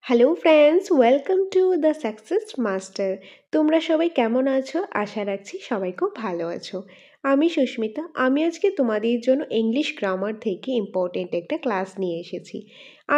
Hello friends, welcome to the Success master. তোমরা সবাই কেমন আছো? আশা রাখছি সবাই খুব ভালো আছো। আমি সুস্মিতা। আমি আজকে তোমাদের জন্য ইংলিশ গ্রামার থেকে ইম্পর্টেন্ট একটা ক্লাস নিয়ে এসেছি।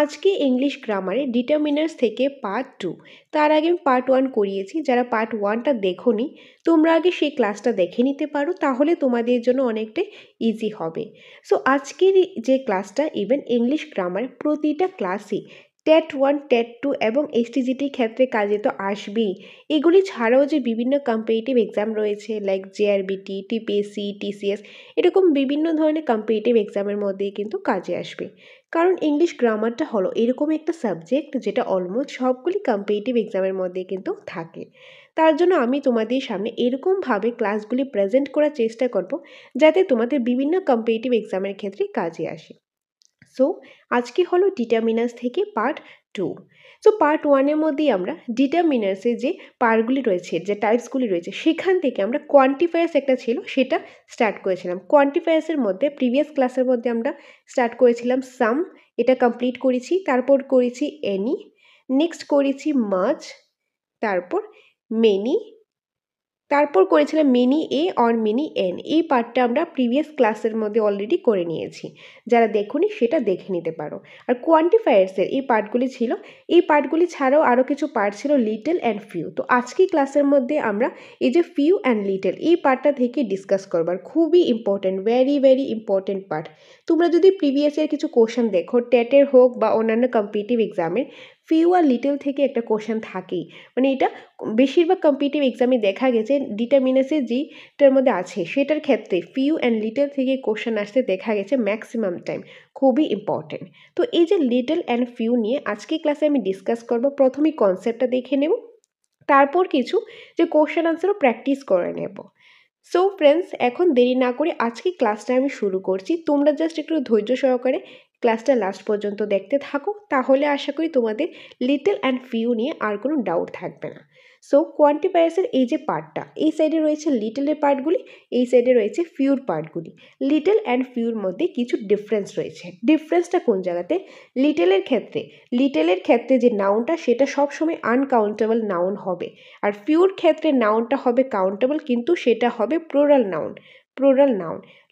আজকে ইংলিশ গ্রামারে ডিটারমিনার্স থেকে পার্ট 2। তার আগে আমি পার্ট 1 করিয়েছি। যারা পার্ট 1টা দেখোনি, তোমরা আগে সেই ক্লাসটা দেখে নিতে পারো, তাহলে তোমাদের জন্য অনেকটাই ইজি হবে। সো আজকের যে ক্লাসটা, ইভেন ইংলিশ গ্রামার প্রতিটা ক্লাসই টেট 1, টেট 2 এবং এসটিজিটির ক্ষেত্রে কাজে তো আসবেই। এগুলি ছাড়াও যে বিভিন্ন কম্পিটিটিভ এক্সাম রয়েছে, লাইক জেআরবিটি, টিপিএসসি, টিসিএস, এরকম বিভিন্ন ধরনের কম্পিটিটিভ এক্সামের মধ্যে কিন্তু কাজে আসবে। কারণ ইংলিশ গ্রামারটা হলো এরকম একটা সাবজেক্ট যেটা অলমোস্ট সবগুলি কম্পিটিটিভ এক্সামের মধ্যে কিন্তু থাকে। তার জন্য আমি তোমাদের সামনে এরকমভাবে ক্লাসগুলি প্রেজেন্ট করার চেষ্টা করব, যাতে তোমাদের বিভিন্ন কম্পিটিটিভ এক্সামের ক্ষেত্রে কাজে আসে। সো আজকে হলো ডিটারমিনার্স থেকে পার্ট 2। সো পার্ট 1-এর মধ্যেই আমরা ডিটারমিনার্সের যে পার্টগুলি রয়েছে, যে টাইপসগুলি রয়েছে, সেখান থেকে আমরা কোয়ান্টিফায়ার্স একটা ছিল সেটা স্টার্ট করেছিলাম। কোয়ান্টিফায়ার্সের মধ্যে প্রিভিয়াস ক্লাসের মধ্যে আমরা স্টার্ট করেছিলাম সাম, এটা কমপ্লিট করেছি। তারপর করেছি এনি, নেক্সট করেছি মাচ, তারপর মেনি, তারপর করেছিলাম mini a or mini N. এই পার্টটা আমরা প্রিভিয়াস ক্লাসের মধ্যে অলরেডি করে নিয়েছি। যারা দেখোনি সেটা দেখে নিতে পারো। আর কোয়ান্টিফায়ার্সের এই পার্টগুলি ছিল। এই পার্টগুলি ছাড়াও আরও কিছু পার্ট ছিল, লিটল অ্যান্ড ফিউ। তো আজকের ক্লাসের মধ্যে আমরা এই যে ফিউ অ্যান্ড লিটল এই পার্টটা থেকে ডিসকাস করবার, খুবই important, very very important part. তোমরা যদি প্রিভিয়াসের কিছু কোশ্চেন দেখো, টেটের হোক বা অন্যান্য কম্পিটিটিভ এক্সামে, ফিউ আর লিটল থেকে একটা কোশ্চেন থাকেই। মানে এটা বেশিরভাগ কম্পিটিটিভ এক্সামে দেখা গেছে ডিটারমিনার্সের যেটার মধ্যে আছে সেটার ক্ষেত্রে ফিউ অ্যান্ড লিটল থেকে কোশ্চেন আসতে দেখা গেছে ম্যাক্সিমাম টাইম। খুবই ইম্পর্টেন্ট। তো এই যে লিটল অ্যান্ড ফিউ নিয়ে আজকে ক্লাসে আমি ডিসকাস করব। প্রথমেই কনসেপ্টটা দেখে নেব, তারপর কিছু যে কোশ্চেন আনসারও প্র্যাকটিস করে নেব। সো ফ্রেন্ডস, এখন দেরি না করে আজকে ক্লাসটা আমি শুরু করছি। তোমরা জাস্ট একটু ধৈর্য সহকারে ক্লাসটা লাস্ট পর্যন্ত দেখতে থাকো, তাহলে আশা করি তোমাদের লিটল অ্যান্ড ফিউ নিয়ে আর কোনো ডাউট থাকবে না। সো কোয়ান্টিফায়ার্সের এই যে পার্টটা, এই সাইডে রয়েছে লিটলের পার্টগুলি, এই সাইডে রয়েছে ফিউর পার্টগুলি। লিটল অ্যান্ড ফিউর মধ্যে কিছু ডিফারেন্স রয়েছে। ডিফারেন্সটা কোন জায়গাতে? লিটলের ক্ষেত্রে যে নাউনটা সেটা সবসময় আনকাউন্টেবল নাউন হবে, আর ফিউর ক্ষেত্রে নাউনটা হবে কাউন্টেবল, কিন্তু সেটা হবে প্লুরাল নাউন।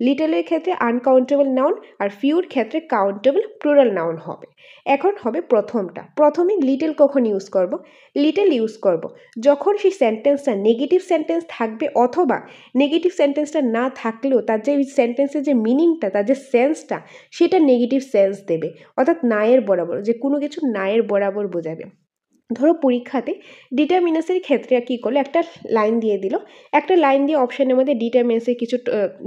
লিটলের ক্ষেত্রে আনকাউন্টেবল নাউন, আর ফিউর ক্ষেত্রে কাউন্টেবল প্লুরাল নাউন হবে। এখন হবে প্রথমে লিটল কখন ইউজ করব? লিটল ইউজ করব যখন সেই সেন্টেন্সটা নেগেটিভ সেন্টেন্স থাকবে, অথবা নেগেটিভ সেন্টেন্সটা না থাকলেও তার যে সেন্টেন্সের যে মিনিংটা, তার যে সেন্সটা, সেটা নেগেটিভ সেন্স দেবে। অর্থাৎ নায়ের বরাবর, যে কোনো কিছু নায়ের বরাবর বোঝাবে। ধরো পরীক্ষাতে ডিটারমিনাসের ক্ষেত্রে কী করলো, একটা লাইন দিয়ে দিল, একটা লাইন দিয়ে অপশানের মধ্যে ডিটারমিনাসের কিছু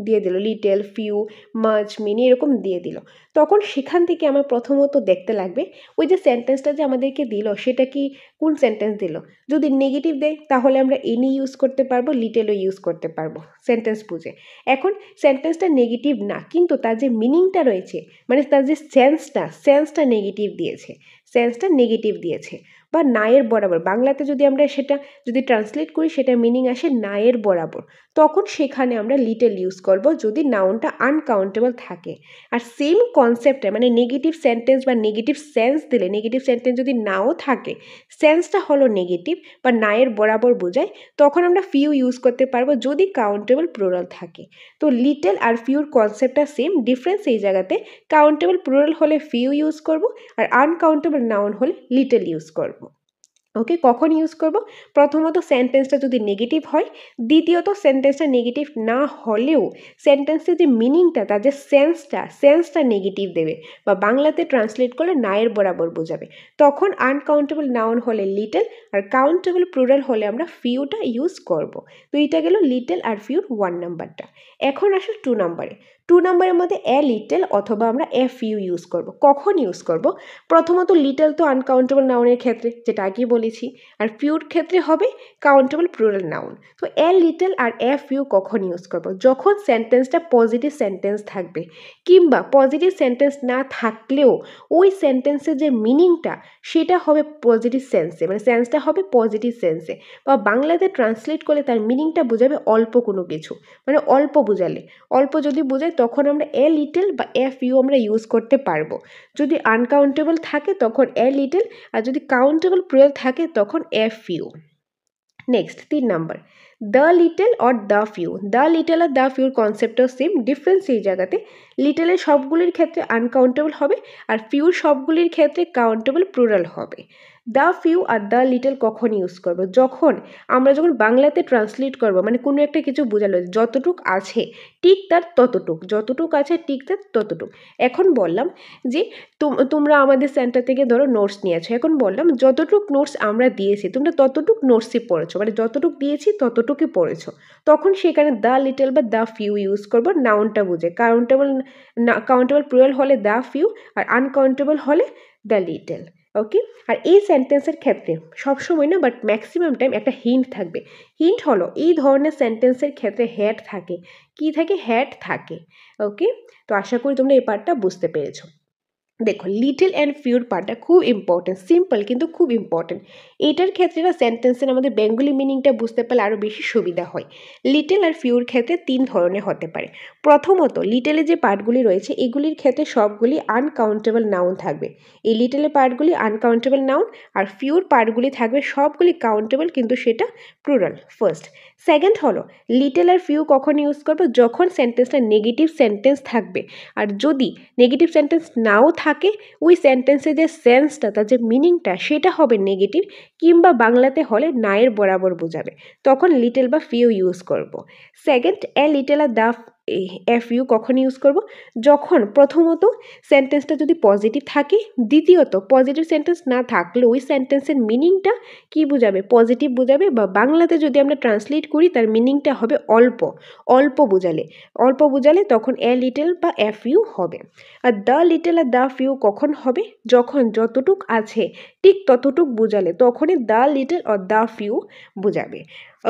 দিয়ে দিল, লিটেল, ফিউ, মাচ, মিনি, এরকম দিয়ে দিল। তখন সেখান থেকে আমার প্রথমত দেখতে লাগবে ওই যে সেন্টেন্সটা যে আমাদেরকে দিল সেটা কি কোন সেন্টেন্স দিল। যদি নেগেটিভ দেয় তাহলে আমরা এনি ইউজ করতে পারবো, লিটেলও ইউজ করতে পারবো সেন্টেন্স বুঝে। এখন সেন্টেন্সটা নেগেটিভ না, কিন্তু তার যে মিনিংটা রয়েছে, মানে তার যে সেন্সটা নেগেটিভ দিয়েছে, বা নায়ের বরাবর, বাংলাতে যদি আমরা সেটা যদি ট্রান্সলেট করি, সেটা মিনিং আসে নায়ের বরাবর, তখন সেখানে আমরা লিটল ইউজ করব যদি নাউনটা আনকাউন্টেবল থাকে। আর সেম কনসেপ্টে, মানে নেগেটিভ সেন্টেন্স বা নেগেটিভ সেন্স দিলে, নেগেটিভ সেন্টেন্স যদি নাও থাকে, সেন্সটা হলো নেগেটিভ বা নায়ের বরাবর বোঝায়, তখন আমরা ফিউ ইউজ করতে পারবো যদি কাউন্টেবল প্লুরাল থাকে। তো লিটল আর ফিউর কনসেপ্টটা সেম, ডিফারেন্স এই জায়গাতে কাউন্টেবল প্লুরাল হলে ফিউ ইউজ করব, আর আনকাউন্টেবল নাউন হলে লিটল ইউজ করব। ওকে, কখন ইউজ করব? প্রথমত সেন্টেন্সটা যদি নেগেটিভ হয়, দ্বিতীয়ত সেন্টেন্সটা নেগেটিভ না হলেও সেন্টেন্সের যে মিনিংটা, তার যে সেন্সটা নেগেটিভ দেবে, বা বাংলাতে ট্রান্সলেট করলে নায়ের বরাবর বোঝাবে, তখন আনকাউন্টেবল নাউন হলে লিটল, আর কাউন্টেবল প্লুরাল হলে আমরা ফিউটা ইউজ করব। তো এটা গেল লিটল আর ফিউর 1 নাম্বারটা। এখন আসো 2 নাম্বারে। 2 নাম্বারের মধ্যে এ লিটল অথবা আমরা এ ফিউ ইউজ করব। কখন ইউজ করব? প্রথমত লিটল তো আনকাউন্টেবল নাউনের ক্ষেত্রে, যেটা আগে বলেছি, আর ফিউর ক্ষেত্রে হবে কাউন্টেবল প্লুরাল নাউন। তো এ লিটল আর এ ফিউ কখন ইউজ করব? যখন সেন্টেন্সটা পজিটিভ সেন্টেন্স থাকবে, কিংবা পজিটিভ সেন্টেন্স না থাকলেও ওই সেন্টেন্সের যে মিনিংটা সেটা হবে পজিটিভ সেন্সে, মানে সেন্সটা হবে পজিটিভ সেন্সে, বা বাংলাতে ট্রান্সলেট করলে তার মিনিংটা বোঝাবে অল্প কোনো কিছু, মানে অল্প বোঝালে, অল্প যদি বোঝায় তখন আমরা এ লিটল বা এ ফিউ আমরা ইউজ করতে পারবো। যদি আনকাউন্টেবল থাকে তখন এ লিটল, আর যদি কাউন্টেবল প্লুরাল থাকে তখন a few. Next 3 number, the little or the few. The little আর দ্য ফিউর কনসেপ্টটাও সেম, ডিফারেন্স এই জায়গাতে লিটলের সবগুলির ক্ষেত্রে আনকাউন্টেবল হবে আর ফিউর সবগুলির ক্ষেত্রে কাউন্টেবল প্লুরাল হবে। The few R the little কখন ইউজ করবো? যখন আমরা যখন বাংলাতে ট্রান্সলেট করবো, মানে কোনো একটা কিছু বোঝালো যতটুক আছে ঠিক তার ততটুক, যতটুক আছে ঠিক তার ততটুক। এখন বললাম যে তোমরা আমাদের সেন্টার থেকে ধরো নোটস নিয়েছো, এখন বললাম যতটুক নোটস আমরা দিয়েছি তোমরা ততটুক নোটসই পড়েছো, মানে যতটুক দিয়েছি ততটুকুই পড়েছো, তখন সেখানে দ্য লিটল বা দ্য ফিউ ইউজ করবো নাউনটা বুঝে। কাউন্টেবল প্লুরাল হলে দ্য ফিউ আর আনকাউন্টেবল হলে দ্য লিটল। ওকে, আর এই সেন্টেন্সের ক্ষেত্রে সবসময় না, বাট ম্যাক্সিমাম টাইম একটা হিন্ট থাকবে। হিন্ট হলো এই ধরনের সেন্টেন্সের ক্ষেত্রে হ্যাড থাকে। কি থাকে? হ্যাড থাকে। ওকে, তো আশা করি তোমরা এই পার্টটা বুঝতে পেরেছো। দেখো লিটল অ্যান্ড ফিউর পার্টটা খুব ইম্পর্টেন্ট, সিম্পল কিন্তু খুব ইম্পর্টেন্ট। এইটার ক্ষেত্রে না সেন্টেন্সের আমাদের বেঙ্গলি মিনিংটা বুঝতে পারলে আরও বেশি সুবিধা হয়। লিটল আর ফিউর ক্ষেত্রে 3 ধরনের হতে পারে। প্রথমত লিটলে যে পার্টগুলি রয়েছে এগুলির ক্ষেত্রে সবগুলি আনকাউন্টেবল নাউন থাকবে। এই লিটলের পার্টগুলি আনকাউন্টেবল নাউন, আর ফিউর পার্টগুলি থাকবে সবগুলি কাউন্টেবল, কিন্তু সেটা প্লুরাল। ফার্স্ট। সেকেন্ড হলো লিটল আর ফিউ কখন ইউজ করবো? যখন সেন্টেন্সটা নেগেটিভ সেন্টেন্স থাকবে, আর যদি নেগেটিভ সেন্টেন্স নাও থাকে ওই সেন্টেন্সের যে সেন্সটা, তার যে মিনিংটা সেটা হবে নেগেটিভ, কিংবা বাংলাতে হলে নায়ের বরাবর বোঝাবে, তখন লিটল বা ফিউ ইউজ করব। সেকেন্ড, এ লিটল আর দ্য এফ ইউ কখন ইউজ করব? যখন প্রথমত সেন্টেন্সটা যদি পজিটিভ থাকে, দ্বিতীয়ত পজিটিভ সেন্টেন্স না থাকলে ওই সেন্টেন্সের মিনিংটা কি বোঝাবে? পজিটিভ বোঝাবে, বা বাংলাতে যদি আমরা ট্রান্সলেট করি তার মিনিংটা হবে অল্প। অল্প বোঝালে তখন এ লিটল বা এফ ইউ হবে। আর দ্য লিটল আর দ্য ফিউ কখন হবে? যখন যতটুক আছে ঠিক ততটুক বোঝালে তখনই দ্য লিটল আর দ্য ফিউ বোঝাবে।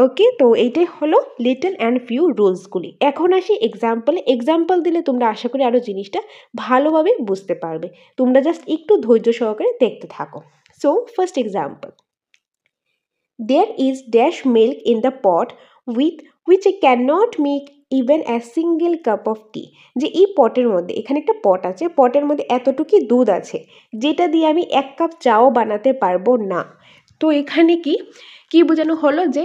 ওকে, তো এইটাই হলো লিটল অ্যান্ড ফিউ রুলসগুলি। এখন আসি এক্সাম্পলে। এক্সাম্পল দিলে তোমরা আশা করি আরও জিনিসটা ভালোভাবে বুঝতে পারবে। তোমরা জাস্ট একটু ধৈর্য সহকারে দেখতে থাকো। So first example, there is dash milk in the pot with which I cannot make even a single cup of tea। যে এই পটের মধ্যে, এখানে একটা পট আছে, পটের মধ্যে এতটুকুই দুধ আছে যেটা দিয়ে আমি 1 কাপ চাও বানাতে পারবো না। তো এখানে কি বোঝানো হলো? যে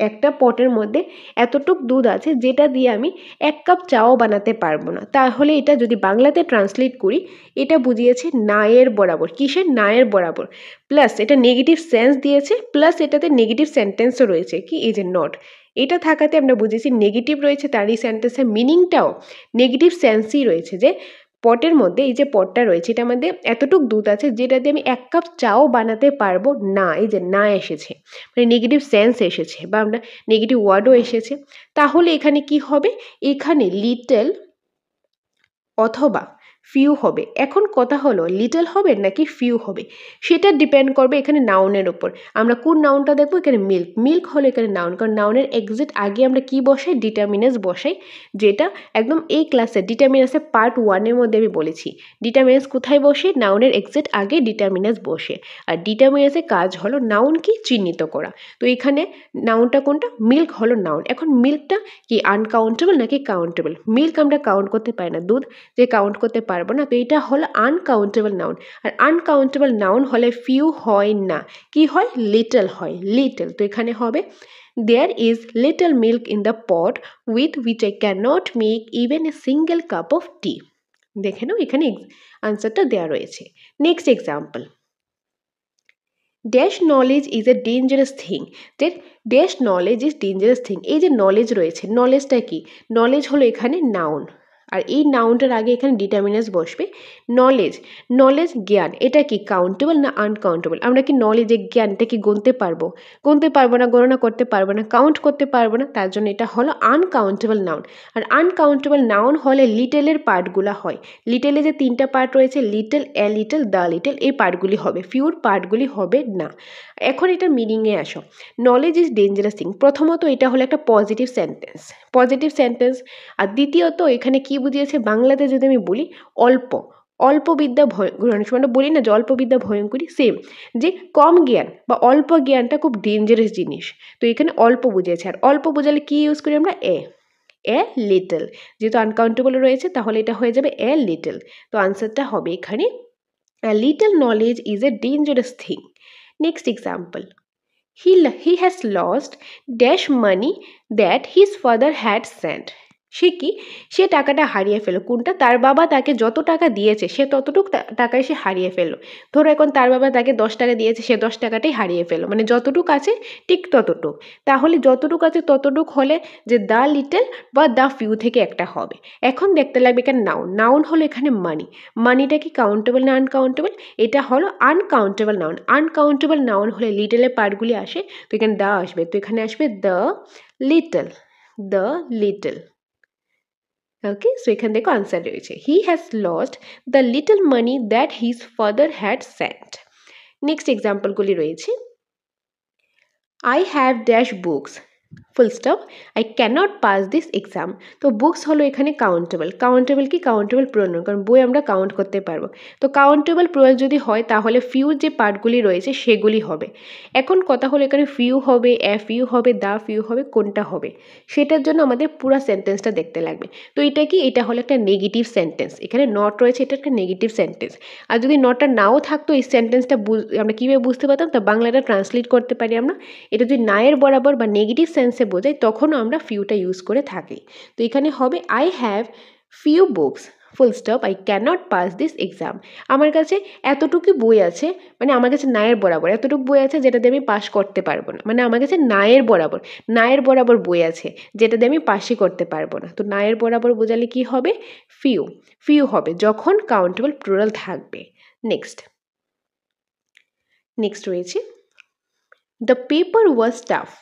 একটা পটের মধ্যে এতটুক দুধ আছে যেটা দিয়ে আমি 1 কাপ চাও বানাতে পারবো না। তাহলে এটা যদি বাংলাতে ট্রান্সলেট করি, এটা বুঝিয়েছে নায়ের বরাবর। কিসের? নায়ের বরাবর। প্লাস এটা নেগেটিভ সেন্স দিয়েছে, প্লাস এটাতে নেগেটিভ সেন্টেন্সও রয়েছে, কি এই যে নট, এটা থাকাতে আমরা বুঝেছি নেগেটিভ রয়েছে, তার এই সেন্টেন্সের মিনিংটাও নেগেটিভ সেন্সই রয়েছে। যে পটের মধ্যে, এই যে পটটা রয়েছে এটার মধ্যে এতটুক দুধ আছে যেটা দিয়ে আমি 1 কাপ চাও বানাতে পারবো না। এই যে না এসেছে, মানে নেগেটিভ সেন্স এসেছে, বা আমরা নেগেটিভ ওয়ার্ডও এসেছে। তাহলে এখানে কি হবে? এখানে লিটল অথবা ফিউ হবে। এখন কথা হলো লিটল হবে নাকি ফিউ হবে, সেটা ডিপেন্ড করবে এখানে নাউনের উপর। আমরা কোন নাউনটা দেখবো? এখানে মিল্ক। মিল্ক হলো এখানে নাউন, কারণ নাউনের এক্সাক্ট আগে আমরা কি বসাই? ডিটারমিনাস বসাই, যেটা একদম এই ক্লাসে ডিটারমিনাসের পার্ট 1-এর মধ্যে আমি বলেছি। ডিটারমিনাস কোথায় বসে? নাউনের এক্সাক্ট আগে ডিটারমিনাস বসে। আর ডিটারমিনাসের কাজ হলো নাউন কি চিহ্নিত করা। তো এখানে নাউনটা কোনটা? মিল্ক হলো নাউন। এখন মিল্কটা কি আনকাউন্টেবল নাকি কাউন্টেবল? মিল্ক আমরা কাউন্ট করতে পারি না, দুধ যে কাউন্ট করতে পারবো না, তো এটা হলো আনকাউন্টেবল নাউন। আর আনকাউন্টেবল নাউন হলে ফিউ হয় না, কি হয়? লিটল হয়, লিটল। তো এখানে হবে there is little milk in the pot with which I cannot make even a single cup of tea। দেখে নাও এখানে আনসারটা দেওয়া রয়েছে। Next example, dash knowledge is a dangerous thing. যে dash knowledge is dangerous thing, এই যে knowledge রয়েছে, নলেজটা কি? নলেজ হলো এখানে নাউন, আর এই নাউনটার আগে এখানে ডিটারমিনাস বসবে। নলেজ জ্ঞান, এটা কি কাউন্টেবল না আনকাউন্টেবল? আমরা কি নলেজে জ্ঞানটা কি গুনতে পারবো না, গণনা করতে পারবো না, কাউন্ট করতে পারবো না, তার জন্য এটা হলো আনকাউন্টেবল নাউন। আর আনকাউন্টেবল নাউন হলে লিটলের পার্টগুলো হয়। লিটলে যে 3টা পার্ট রয়েছে, little, a little, the little, এই পার্টগুলি হবে, ফিউর পার্টগুলি হবে না। এখন এটার মিনিংয়ে আসো। নলেজ ইজ ডেঞ্জারাস থিং, প্রথমত এটা হলো একটা পজিটিভ সেন্টেন্স। আর দ্বিতীয়ত এখানে কি বুঝিয়েছে? বাংলাতে যদি আমি বলি অল্প বিদ্যা অনেক সময় বলি না যে অল্প বিদ্যা ভয়ঙ্করী, সেম, যে কম জ্ঞান বা অল্প জ্ঞানটা খুব ডেঞ্জারাস জিনিস। তো এখানে অল্প বুঝিয়েছে, আর অল্প বোঝালে কি ইউজ করি আমরা? এ লিটল, যেহেতু আনকাউন্টেবল রয়েছে তাহলে এটা হয়ে যাবে এ লিটল। তো আনসারটা হবে এখানে a little knowledge is a dangerous thing. Next example. He has lost dash money that his father had sent. সে কি, সে টাকাটা হারিয়ে ফেলো। কোনটা? তার বাবা তাকে যত টাকা দিয়েছে সে ততটুক টাকায় সে হারিয়ে ফেললো। ধরো এখন তার বাবা তাকে 10 টাকা দিয়েছে, সে 10 টাকাটাই হারিয়ে ফেললো, মানে যতটুক আছে ঠিক ততটুক। তাহলে যতটুক আছে ততটুক হলে যে দ্য লিটল বা দ্য ফিউ থেকে একটা হবে। এখন দেখতে লাগবে এখানে নাউন। নাউন হলো এখানে মানি। মানিটা কি কাউন্টেবল না আনকাউন্টেবল? এটা হলো আনকাউন্টেবল নাউন। আনকাউন্টেবল নাউন হলে লিটলের পার্টগুলি আসে, তো এখানে দ্য আসবে, তো এখানে আসবে the little, the little. Okay, so এখানে দেখো আনসার রয়েছে he has lost the little money that his father had sent. Next এক্সাম্পলগুলি রয়েছে I have dash books full stop I cannot pass this exam. তো বুকস হলো এখানে countable. Countable কি? Countable pronoun, কারণ বই আমরা কাউন্ট করতে পারবো। তো কাউন্টেবল প্রোনাউন যদি হয় তাহলে ফিউ যে পার্টগুলি রয়েছে সেগুলি হবে। এখন কথা হলো এখানে ফিউ হবে, এ ফিউ হবে, দা ফিউ হবে, কোনটা হবে সেটার জন্য আমাদের পুরো সেন্টেন্সটা দেখতে লাগবে। তো এটা কি? এটা হলো একটা নেগেটিভ সেন্টেন্স। এখানে নট রয়েছে, এটা একটা নেগেটিভ সেন্টেন্স। আর যদি নটটা নাও থাকতো এই সেন্টেন্সটা আমরা কীভাবে বুঝতে পারতাম? তা বাংলাটা ট্রান্সলেট করতে পারি আমরা। এটা যদি নায়ের বরাবর বা নেগেটিভ সেন্সে বোঝাই তখনও আমরা ফিউটা ইউজ করে থাকি। তো এখানে হবে I have few books full stop I cannot pass this exam. আমার কাছে এতটুকু বই আছে, মানে আমার কাছে নায়ের বরাবর এতটুকু বই আছে যেটা দিয়ে আমি পাস করতে পারবো না। মানে আমার কাছে নায়ের বরাবর বই আছে যেটা দিয়ে আমি পাসই করতে পারবো না। তো নায়ের বরাবর বোঝালে কি হবে? ফিউ। ফিউ হবে যখন কাউন্টেবল প্লুরাল থাকবে। নেক্সট রয়েছে The paper was tough.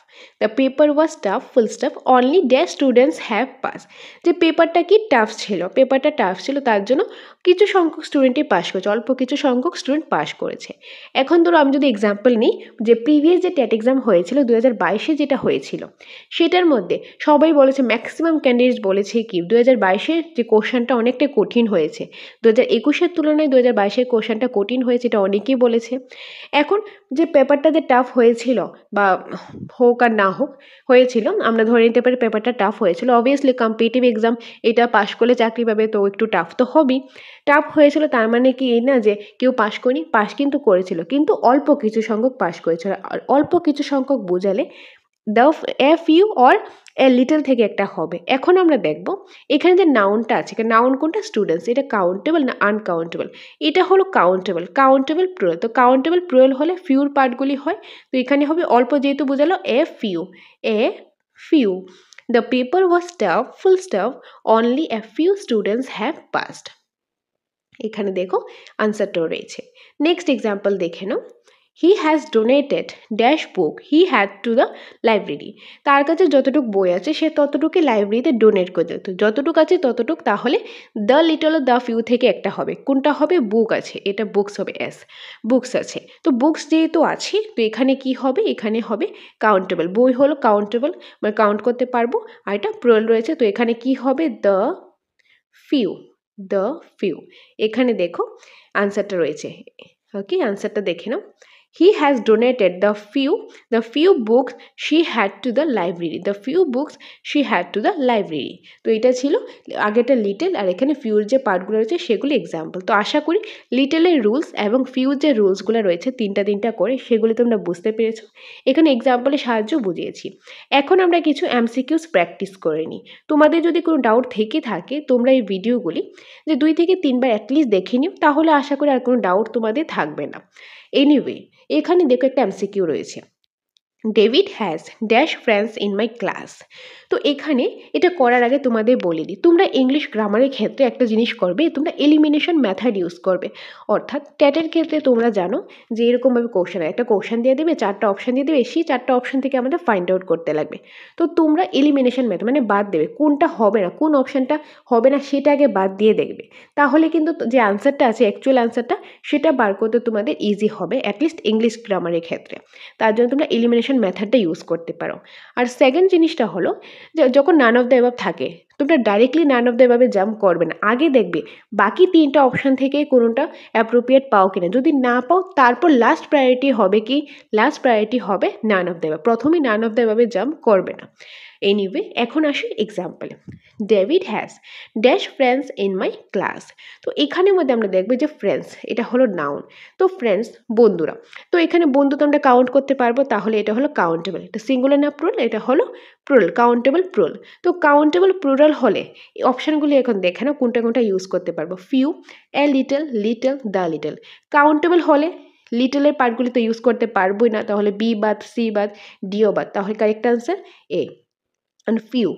The paper was tough, full stop. Only dash students have passed. যে পেপারটা কি? টাফ ছিল। পেপারটা টাফ ছিল তার জন্য কিছু সংখ্যক স্টুডেন্টই পাস করেছে, অল্প কিছু সংখ্যক স্টুডেন্ট পাস করেছে। এখন ধরো আমি যদি এক্সাম্পল নিই, যে প্রিভিয়াস যে টেট এক্সাম হয়েছিল 2022-এ যেটা হয়েছিল সেটার মধ্যে সবাই বলেছে, ম্যাক্সিমাম ক্যান্ডিডেট বলেছে কি 2022-এর যে কোশ্চেনটা অনেকটাই কঠিন হয়েছে, 2021-এর তুলনায় 2022-এর কোশ্চেনটা কঠিন হয়েছে, এটা অনেকেই বলেছে। এখন যে পেপারটা যে টাফ হয়েছিল বা হোক আর না হোক হয়েছিল, আমরা ধরে নিতে পারি পেপারটা টাফ হয়েছিল। অবভিয়াসলি কম্পিটিটিভ এক্সাম, এটা পাশ করলে চাকরি পাবে, তো একটু টাফ তো হবেই। টাফ হয়েছিল তার মানে কি এই না যে কেউ পাশ করেনি, পাশ কিন্তু করেছিল, কিন্তু অল্প কিছু সংখ্যক পাশ করেছিল। আর অল্প কিছু সংখ্যক বোঝালে the a few or a little থেকে একটা হবে। এখন আমরা দেখব এখানে যে নাউনটা আছে, নাউন কোনটা? স্টুডেন্টস। এটা কাউন্টেবল না আনকাউন্টেবল? এটা হলো কাউন্টেবল, কাউন্টেবল প্লুরাল। তো কাউন্টেবল প্লুরাল হলে ফিউর পার্টগুলি হয়, তো এখানে হবে অল্প, যেহেতু বোঝালো a few, a few. The paper was tough, full stop, only a few students have passed. এখানে দেখো আনসারটাও রয়েছে। নেক্সট এক্সাম্পল দেখে নাও। He has donated dash book he had to the library. তার কাছে যতটুকু বই আছে সে ততটুকু লাইব্রেরিতে ডোনেট করে দেয়। তো যতটুকু আছে ততটুক, তাহলে দ্য লিটল দ্য ফিউ থেকে একটা হবে। কোনটা হবে? বুক আছে, এটা বুকস হবে, এস বুকস আছে। তো বুকস যেহেতু আছে তো এখানে কি হবে? এখানে হবে কাউন্টেবল। বই হলো কাউন্টেবল, মানে কাউন্ট করতে পারবো, আর এটা প্লুরাল রয়েছে, তো এখানে কি হবে? The few, the few. এখানে দেখো আনসারটা রয়েছে। ওকে, আনসারটা দেখে নাও। He has donated the few books she had to the library. The few books she had to the library. তো এটা ছিল আগেটা লিটল, আর এখানে ফিউর যে পার্টগুলো রয়েছে সেগুলি এক্সাম্পল। তো আশা করি লিটলের রুলস এবং ফিউর যে রুলসগুলো রয়েছে তিনটা করে সেগুলি তোমরা বুঝতে পেরেছো। এখানে এক্সাম্পলের সাহায্য বুঝিয়েছি। এখন আমরা কিছু এমসিকিউস প্র্যাকটিস করে নিই। তোমাদের যদি কোনো ডাউট থেকে থাকে তোমরা এই ভিডিওগুলি যে 2 থেকে 3 বার অ্যাটলিস্ট দেখে নিও, তাহলে আশা করি আর কোনো ডাউট তোমাদের থাকবে না। এনিওয়ে, এখানে দেখো একটা এমসিকিউ রয়েছে, David has dash friends in my class. তো এখানে এটা করার আগে তোমাদের বলে দিই, তোমরা ইংলিশ গ্রামারের ক্ষেত্রে একটা জিনিস করবে, তোমরা এলিমিনেশন মেথড ইউজ করবে। অর্থাৎ ট্যাটের ক্ষেত্রে তোমরা জানো যে এরকমভাবে কোশ্চেন, একটা কোশ্চেন দিয়ে দেবে, 4টা অপশান দিয়ে দেবে, সেই 4টা অপশান থেকে আমাদের ফাইন্ড আউট করতে লাগবে। তো তোমরা এলিমিনেশন মেথড মানে বাদ দেবে, কোনটা হবে না, কোন অপশানটা হবে না সেটা আগে বাদ দিয়ে দেখবে। তাহলে কিন্তু যে আনসারটা আছে অ্যাকচুয়াল আনসারটা সেটা বার করতে তোমাদের ইজি হবে, অ্যাটলিস্ট ইংলিশ গ্রামারের ক্ষেত্রে। তার জন্য তোমরা এলিমিনেশন মেথডটা ইউজ করতে পারো। আর সেকেন্ড জিনিসটা হলো যে যখন নান অফ দ্য অ্যাবাভ থাকে তোমরা ডাইরেক্টলি নান অফ দ্য অ্যাবাভে জাম্প করবে না, আগে দেখবে বাকি 3টা অপশান থেকে কোনোটা অ্যাপ্রোপ্রিয়েট পাও কিনা। যদি না পাও তারপর লাস্ট প্রায়োরিটি হবে কি? লাস্ট প্রায়োরিটি হবে নান অফ দ্য অ্যাবাভ। প্রথমেই নান অফ দ্য অ্যাবাভে জাম্প করবে না। এনিওয়ে এখন আসি এক্সাম্পলে। David has dash friends in my class. তো এখানের মধ্যে আমরা দেখবো যে ফ্রেন্ডস এটা হলো নাউন, তো ফ্রেন্ডস বন্ধুরা, তো এখানে বন্ধু তো আমরা কাউন্ট করতে পারবো, তাহলে এটা হলো কাউন্টেবল, এটা সিঙ্গুলার না প্লুরাল, এটা হলো প্লুরাল, কাউন্টেবল প্লুরাল। তো কাউন্টেবল প্লুরাল হলে এই অপশানগুলি এখন দেখে নাও কোনটা কোনটা ইউজ করতে পারবো। Few, a little, little, the little. Countable হলে লিটলের পার্টগুলি তো ইউজ করতে পারবোই না, তাহলে বি বাদ, সি বাদ, ডিও বাদ, তাহলে correct answer A. And few,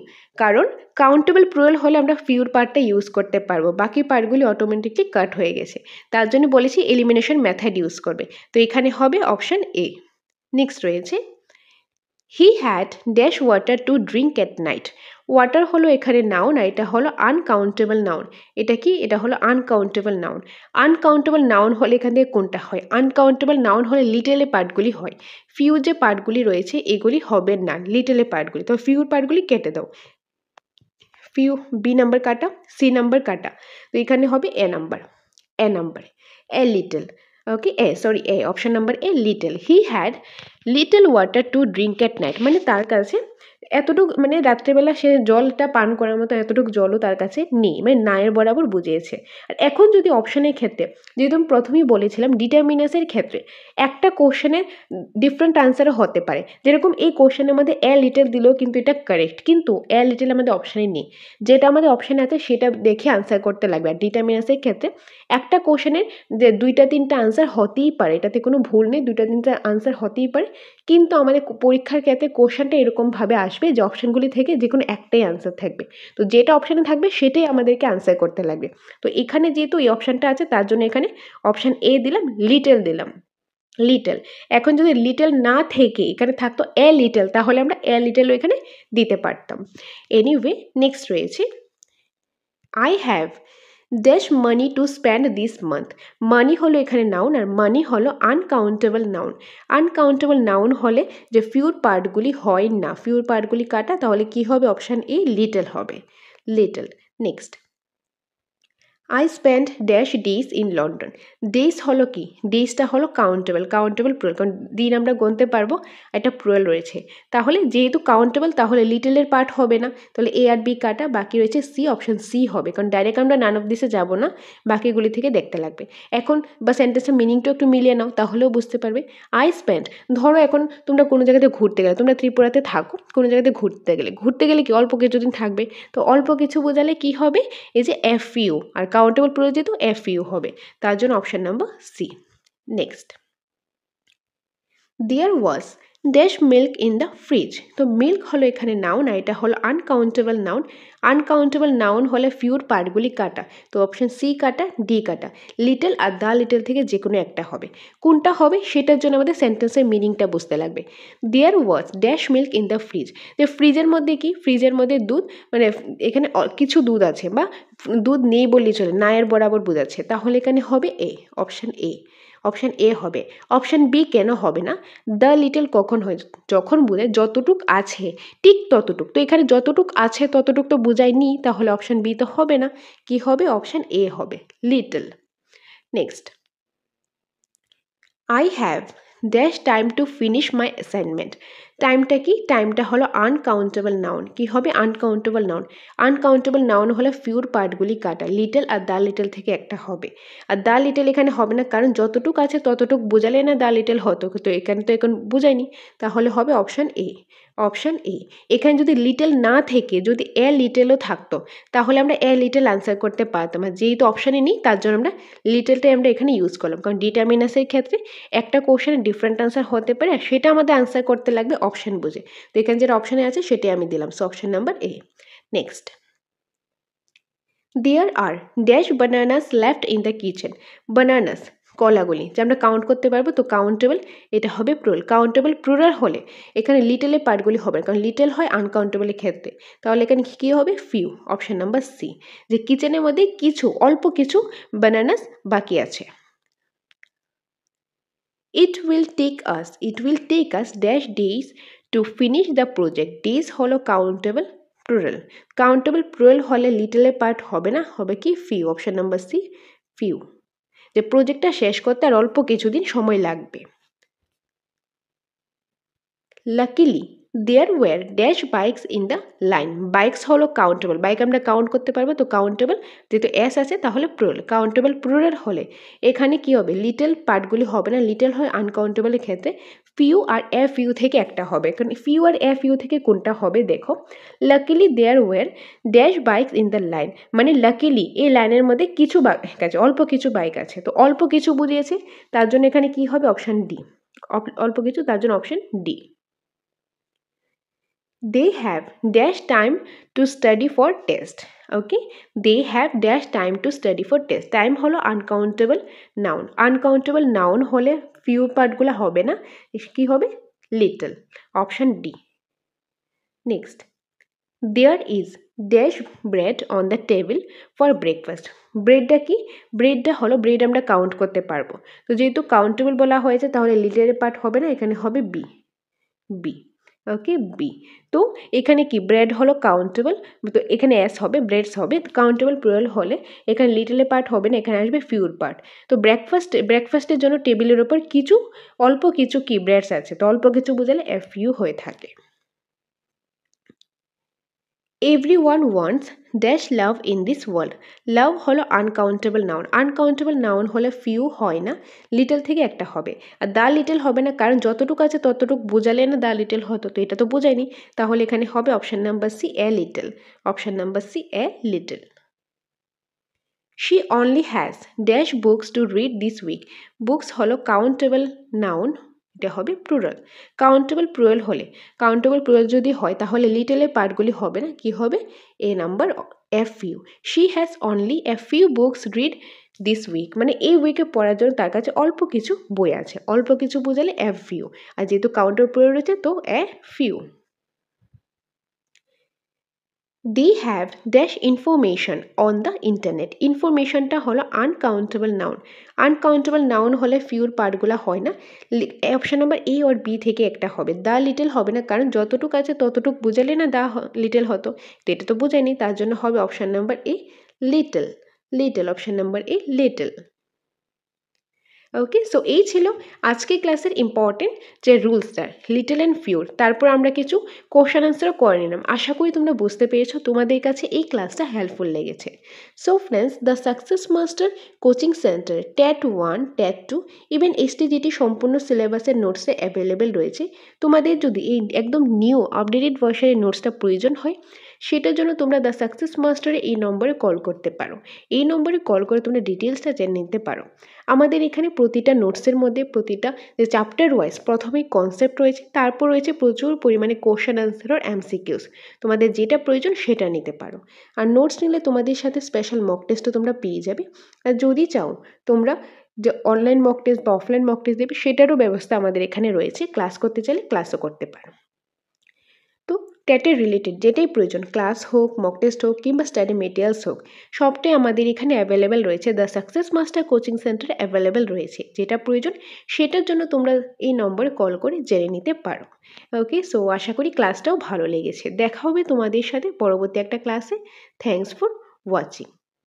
কারণ কাউন্টেবল প্লুরাল হলে আমরা ফিউর পার্টটা ইউজ করতে পারবো, বাকি পার্টগুলি অটোমেটিকলি কাট হয়ে গেছে, তার জন্য বলেছি এলিমিনেশন মেথড ইউজ করবে। তো এখানে হবে অপশান এ। নেক্সট রয়েছে he had dash water to drink at night. Water হলো এখানে নাউন, আর এটা হলো আনকাউন্টেবল নাউন। এটা কি? এটা হলো আনকাউন্টেবল নাউন। আনকাউন্টেবল নাউন হলে এখান থেকে কোনটা হয়? আনকাউন্টেবল নাউন হলে লিটেলের পার্টগুলি হয়, ফিউ যে পার্টগুলি রয়েছে এগুলি হবে না লিটেলের পার্টগুলি, তো ফিউর পার্টগুলি কেটে দাও। ফিউ, বি নাম্বার কাটা, সি নাম্বার কাটা, তো এখানে হবে A number, A number, a little. Okay, A option number a little. He had little water to drink at night, মানে তার কাছে এতটুকু, মানে রাত্রেবেলা সে জলটা পান করার মতো এতটুকু জলও তার কাছে নেই, মানে নায়ের বরাবর বুঝিয়েছে। আর এখন যদি অপশনের ক্ষেত্রে, যেহেতু আমি প্রথমেই বলেছিলাম ডিটারমিনাসের ক্ষেত্রে একটা কোশ্চেনের ডিফারেন্ট আনসারও হতে পারে, যেরকম এই কোশ্চেনের মধ্যে এ লিটল দিলেও কিন্তু এটা কারেক্ট, কিন্তু এ লিটল আমাদের অপশানে নেই, যেটা আমাদের অপশানে আছে সেটা দেখে আনসার করতে লাগবে। আর ডিটারমিনাসের ক্ষেত্রে একটা কোশ্চেনের যে 2-3টা আনসার হতেই পারে, এটাতে কোনো ভুল নেই, 2-3টা আনসার হতেই পারে, কিন্তু আমাদের পরীক্ষার ক্ষেত্রে কোশ্চেনটা এরকমভাবে আসবে যে অপশানগুলি থেকে যে কোনো একটাই আনসার থাকবে, তো যেটা অপশানে থাকবে সেটাই আমাদেরকে আনসার করতে লাগবে। তো এখানে যেহেতু এই অপশানটা আছে তার জন্য এখানে অপশান এ দিলাম, লিটল দিলাম, লিটল। এখন যদি লিটল না থেকে এখানে থাকতো এ লিটল, তাহলে আমরা এ লিটলও এখানে দিতে পারতাম। এনিওয়ে নেক্সট রয়েছে I have dash money to spend this month. Money হলো এখানে নাউন, আর মানি হলো আনকাউন্টেবল নাউন। আনকাউন্টেবল নাউন হলে যে ফিউর পার্টগুলি হয় না, ফিউর পার্টগুলি কাটা, তাহলে কি হবে? অপশান এ লিটল হবে, little. Next I spend dash days in London. Days হলো কি? ডেজটা হলো কাউন্টেবল, কাউন্টেবল প্লুরাল, কারণ দিন আমরা গুনতে পারবো, এটা প্লুরাল রয়েছে, তাহলে যেহেতু কাউন্টেবল তাহলে লিটলের পার্ট হবে না, তাহলে এ আর বি কাটা, বাকি রয়েছে সি, অপশান সি হবে, কারণ ডাইরেক্ট আমরা নান অফ দিসে যাবো না, বাকিগুলি থেকে দেখতে লাগবে। এখন বা সেন্টেন্সের মিনিংটা একটু মিলিয়ে নাও, তাহলেও বুঝতে পারবে। আই স্পেন্ড, ধরো এখন তোমরা কোনো জায়গাতে ঘুরতে গেলে, তোমরা ত্রিপুরাতে থাকো, কোনো জায়গাতে ঘুরতে গেলে কি অল্প কিছুদিন থাকবে, তো অল্প কিছু বোঝালে কি হবে? এই যে এফ ইউ, আর কাউন্টেবল প্লুরাল যেহেতু এফ ইউ হবে, তার জন্য option number C. Next there was dash milk in the fridge. তো মিল্ক হলো এখানে নাউন, আর এটা হলো আনকাউন্টেবল নাউন। আনকাউন্টেবল নাউন হলে ফিউর পার্টগুলি কাটা, তো অপশান সি কাটা, ডি কাটা, লিটল আর দ্য লিটল থেকে যে কোনো একটা হবে। কোনটা হবে সেটার জন্য আমাদের সেন্টেন্সের মিনিংটা বুঝতে লাগবে। There was dash milk in the fridge, যে ফ্রিজের মধ্যে কি? ফ্রিজের মধ্যে দুধ, মানে এখানে কিছু দুধ আছে, বা দুধ নেই বললেই চলে, নায়ের বরাবর বোঝাচ্ছে, তাহলে এখানে হবে এ, অপশান এ, অপশান এ হবে। অপশান বি কেন হবে না? দ্য লিটল কখন হয়? যখন বোঝায় যতটুক আছে ঠিক ততটুক, তো এখানে যতটুক আছে ততটুক তো বোঝায়নি, তাহলে অপশান বি তো হবে না, কি হবে? অপশান এ হবে, little. Next I have dash time to finish my assignment. টাইমটা কি? টাইমটা হলো আনকাউন্টেবল নাউন, কি হবে? Uncountable noun. আনকাউন্টেবল নাউন হলে ফিউর পার্টগুলি কাটা, লিটল আর দ্য লিটল থেকে একটা হবে, আর দ্য লিটল এখানে হবে না, কারণ যতটুক আছে ততটুক বোঝালে না দ্য লিটল হতো, তো এখানে তো এখন বোঝায়নি, তাহলে হবে অপশান এ, অপশান এ। এখানে যদি লিটল না থেকে যদি এ লিটলও থাকতো, তাহলে আমরা এ লিটল আনসার করতে পারতাম, আর যেহেতু অপশানে নেই তার জন্য আমরা লিটলটাই আমরা এখানে ইউজ করলাম, কারণ ডিটারমিনাসের ক্ষেত্রে একটা কোশ্চেনের ডিফারেন্ট আনসার হতে পারে, আর সেটা আমাদের আনসার করতে লাগবে অপশান বুঝে, তো এখানে যেটা অপশানে আছে সেটাই আমি দিলাম, so option number A. Next there are dash bananas left in the kitchen. Bananas কলাগুলি যে আমরা কাউন্ট করতে পারবো, তো কাউন্টেবল এটা হবে প্লুরাল, কাউন্টেবল প্লুরাল হলে এখানে লিটলের পার্টগুলি হবে না, কারণ লিটল হয় আনকাউন্টেবলের ক্ষেত্রে, তাহলে এখানে কী হবে? ফিউ, অপশান নাম্বার সি, যে কিচেনের মধ্যে কিছু অল্প কিছু বানানাস বাকি আছে। It will take us dash days to finish the project. Days হলো কাউন্টেবল প্লুরাল, কাউন্টেবল প্লুরাল হলে লিটলের পার্ট হবে না, হবে কি? Few, option number C, few, যে প্রজেক্টটা শেষ করতে আর অল্প কিছুদিন সময় লাগবে। Luckily there were dash bikes in the line. Bikes হলো কাউন্টেবল, বাইক আমরা কাউন্ট করতে পারবো, তো কাউন্টেবল যেহেতু এস আছে তাহলে প্লুরাল, কাউন্টেবল প্লুরাল হলে এখানে কি হবে, লিটল পার্টগুলি হবে না, লিটল হয় আনকাউন্টেবলের ক্ষেত্রে ফিউ আর এ ফিউ থেকে একটা হবে, কারণ ফিউ আর এ ফিউ থেকে কোনটা হবে দেখো, luckily there were dash bikes in the line, মানে লাকিলি এই লাইনের মধ্যে কিছু বাইক আছে, অল্প কিছু বাইক আছে, তো অল্প কিছু বুঝিয়েছে তার জন্য এখানে কি হবে, অপশান ডি, অল্প কিছু, তার জন্য option D. They have dash time to study for test. Okay, they have dash time to study for test. Time হলো uncountable noun, uncountable noun হলে few part গুলা হবে না, কি হবে, little, option D. Next, there is dash bread on the table for breakfast. ব্রেডটা কি, ব্রেডটা হলো, bread আমরা কাউন্ট করতে পারবো, তো যেহেতু কাউন্টেবল বলা হয়েছে তাহলে লিটল পার্ট হবে না, এখানে হবে বি, বি, ওকে বি। তো এখানে কি ব্রেড হলো কাউন্টেবল, তো এখানে এস হবে, ব্রেডস হবে, কাউন্টেবল প্লুরাল হলে এখানে লিটলের পার্ট হবে না, এখানে আসবে ফিউর পার্ট। তো ব্রেকফাস্টের জন্য টেবিলের ওপর কিছু অল্প কিছু কি ব্রেডস আছে, তো অল্প কিছু বোঝালে এফ ইউ হয়ে থাকে। Everyone wants dash love in this world. Love হলো আনকাউন্টেবল নাউন, আনকাউন্টেবল নাউন হলে ফিউ হয় না, লিটল থেকে একটা হবে, আর দ্য লিটল হবে না, কারণ যতটুকু আছে ততটুকু বোঝালে না দ্য লিটল হতো, তো এটা তো বোঝায়নি, তাহলে এখানে হবে option number C, a little, option number C, a little. She only has dash books to read this week. Books হলো কাউন্টেবল নাউন, এটা হবে প্লুরাল, কাউন্টেবল প্লুরাল হলে, কাউন্টেবল প্লুরাল যদি হয় তাহলে লিটলের পার্টগুলি হবে না, কি হবে, A number F U. She has only a few books read this week, মানে এই উইকে পড়ার জন্য তার কাছে অল্প কিছু বই আছে, অল্প কিছু বোঝালে এফ ইউ, আর যেহেতু কাউন্টেবল প্লুরাল রয়েছে তো a few. They have dash information on the internet. ইনফরমেশনটা হলো আনকাউন্টেবল নাউন, আনকাউন্টেবল নাউন হলে ফিউর পার্টগুলো হয় না, অপশান নাম্বার এ আর বি থেকে একটা হবে, দ্য লিটল হবে না, কারণ যতটুকু আছে ততটুকু বুঝালে না দ্য লিটল হতো, তো এটা তো বোঝায়নি, তার জন্য হবে option number a little, little, option number a little. Okay, so এই ছিল আজকের ক্লাসের ইম্পর্টেন্ট যে রুলসটা, লিটল অ্যান্ড ফিউর, তারপর আমরা কিছু কোশ্চেন আনসারও করে নিলাম। আশা করি তোমরা বুঝতে পেরেছো, তোমাদের কাছে এই ক্লাসটা হেল্পফুল লেগেছে। So friends, the Success Master coaching centre TAT 1, TAT 2, even STGT সম্পূর্ণ সিলেবাসের নোটসে অ্যাভেলেবেল রয়েছে। তোমাদের যদি এই একদম নিউ আপডেটেড ভার্সনের নোটসটা প্রয়োজন হয়, সেটার জন্য তোমরা দ্য সাকসেস মাস্টারে এই নম্বরে কল করতে পারো, এই নম্বরে কল করে তোমরা ডিটেলসটা জেনে নিতে পারো। আমাদের এখানে প্রতিটা নোটসের মধ্যে প্রতিটা যে চ্যাপ্টার ওয়াইজ প্রথমেই কনসেপ্ট রয়েছে, তারপর রয়েছে প্রচুর পরিমাণে কোশ্চেন আনসার আর এমসিকিউস, তোমাদের যেটা প্রয়োজন সেটা নিতে পারো। আর নোটস নিলে তোমাদের সাথে স্পেশাল মক টেস্টও তোমরা পেয়ে যাবে, আর যদি চাও তোমরা যে অনলাইন মক টেস্ট বা অফলাইন মক টেস্ট দেবে সেটারও ব্যবস্থা আমাদের এখানে রয়েছে, ক্লাস করতে চাইলে ক্লাসও করতে পারো। তো ট্যাটের রিলেটেড যেটাই প্রয়োজন, ক্লাস হোক, মক টেস্ট হোক কিংবা স্টাডি মেটেরিয়ালস হোক, সবটাই আমাদের এখানে অ্যাভেলেবেল রয়েছে, দ্য সাকসেস মাস্টার কোচিং সেন্টারে অ্যাভেলেবেল রয়েছে, যেটা প্রয়োজন সেটার জন্য তোমরা এই নম্বরে কল করে জেনে নিতে পারো। ওকে, সো আশা করি ক্লাসটাও ভালো লেগেছে, দেখা হবে তোমাদের সাথে পরবর্তী একটা ক্লাসে। Thanks for watching.